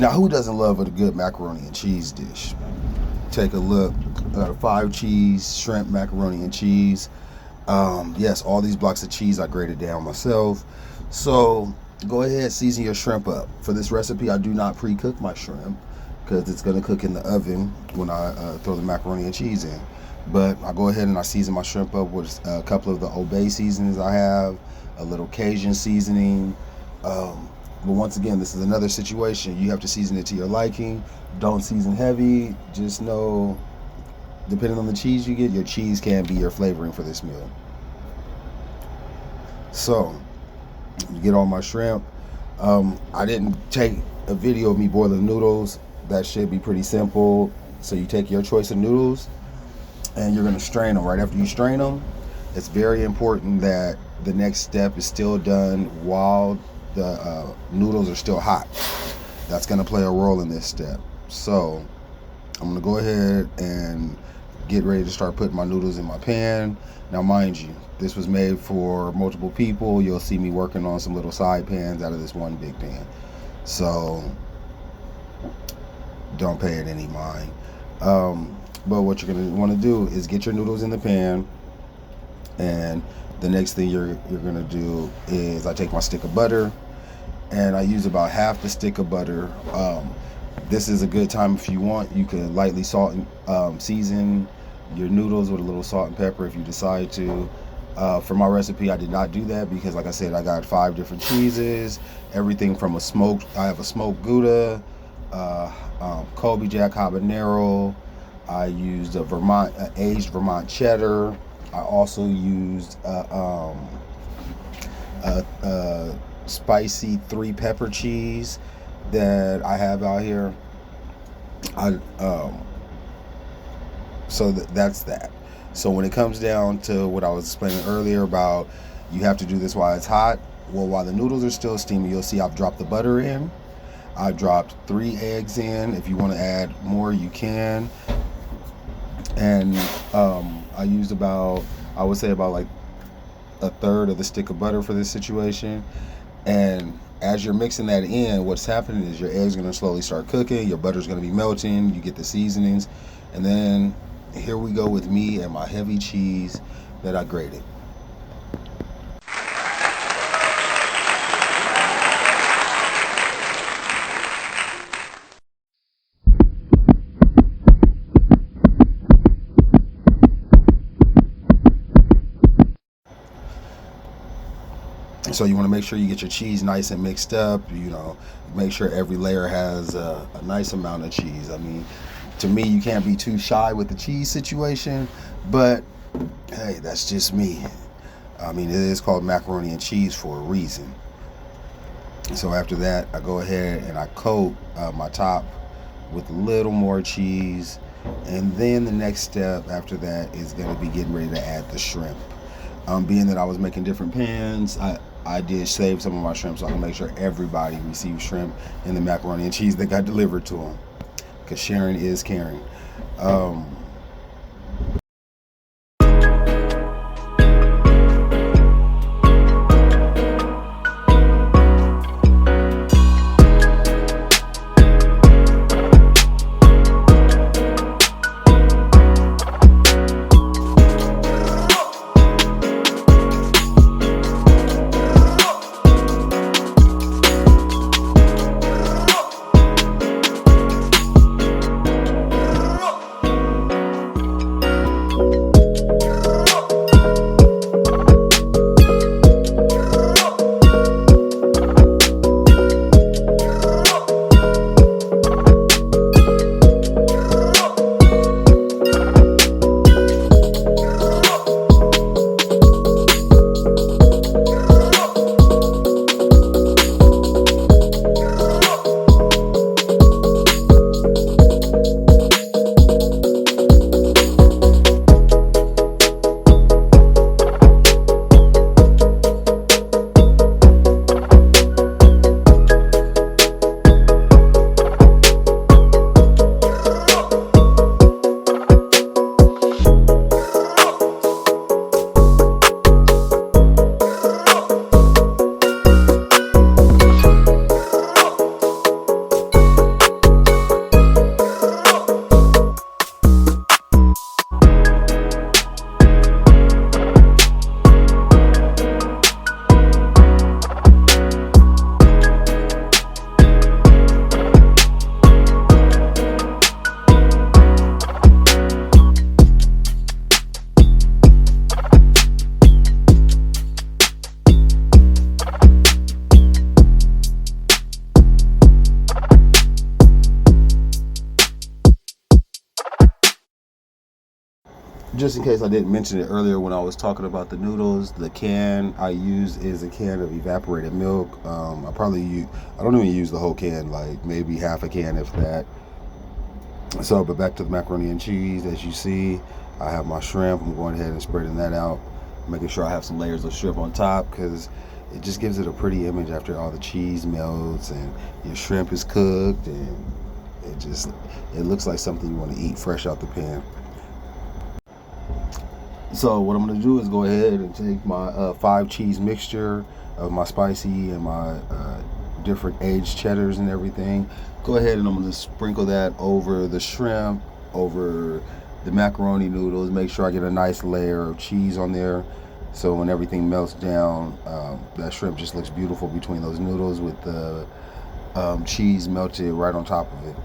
Now, who doesn't love a good macaroni and cheese dish? Take a look at a 5 cheese shrimp macaroni and cheese. Yes, all these blocks of cheese I grated down myself. So go ahead, season your shrimp up. For this recipe, I do not pre-cook my shrimp because it's going to cook in the oven when I throw the macaroni and cheese in. But I go ahead and I season my shrimp up with a couple of the Obey seasonings I have, a little Cajun seasoning. But once again, this is another situation. You have to season it to your liking. Don't season heavy. Just know, depending on the cheese you get, your cheese can be your flavoring for this meal. So, you get all my shrimp. I didn't take a video of me boiling noodles. That should be pretty simple. So you take your choice of noodles and you're gonna strain them. Right after you strain them, it's very important that the next step is still done while the noodles are still hot. That's gonna play a role in this step. So I'm gonna go ahead and get ready to start putting my noodles in my pan. Now mind you, this was made for multiple people. You'll see me working on some little side pans out of this one big pan. So don't pay it any mind. But what you're gonna wanna do is get your noodles in the pan, and the next thing you're gonna do is I take my stick of butter and I use about half the stick of butter. This is a good time if you want. You can lightly salt and season your noodles with a little salt and pepper if you decide to. For my recipe, I did not do that because, like I said, I got 5 different cheeses, everything from I have a smoked Gouda, Colby Jack habanero. I used a aged Vermont cheddar. I also used spicy 3 pepper cheese that I have out here. That's that. So when it comes down to what I was explaining earlier about you have to do this while it's hot, well, while the noodles are still steaming, you'll see I've dropped the butter in. I dropped 3 eggs in. If you want to add more, you can. And I used I would say about like a third of the stick of butter for this situation. And as you're mixing that in, what's happening is your eggs are going to slowly start cooking, your butter's going to be melting, you get the seasonings, and then here we go with me and my heavy cheese that I grated. So you want to make sure you get your cheese nice and mixed up, make sure every layer has a nice amount of cheese. I mean, to me, you can't be too shy with the cheese situation, but hey, that's just me. I mean, it is called macaroni and cheese for a reason. So after that, I go ahead and I coat my top with a little more cheese. And then the next step after that is going to be getting ready to add the shrimp. Being that I was making different pans, I did save some of my shrimp so I can make sure everybody receives shrimp in the macaroni and cheese that got delivered to them. Because sharing is caring. just in case I didn't mention it earlier when I was talking about the noodles, the can I use is a can of evaporated milk. I don't even use the whole can, like maybe half a can if that. So, but back to the macaroni and cheese. As you see, I have my shrimp. I'm going ahead and spreading that out, making sure I have some layers of shrimp on top because it just gives it a pretty image after all the cheese melts and your shrimp is cooked, and it looks like something you want to eat fresh out the pan. So what I'm gonna do is go ahead and take my 5 cheese mixture of my spicy and my different aged cheddars and everything. Go ahead and I'm gonna sprinkle that over the shrimp, over the macaroni noodles. Make sure I get a nice layer of cheese on there. So when everything melts down, that shrimp just looks beautiful between those noodles with the cheese melted right on top of it.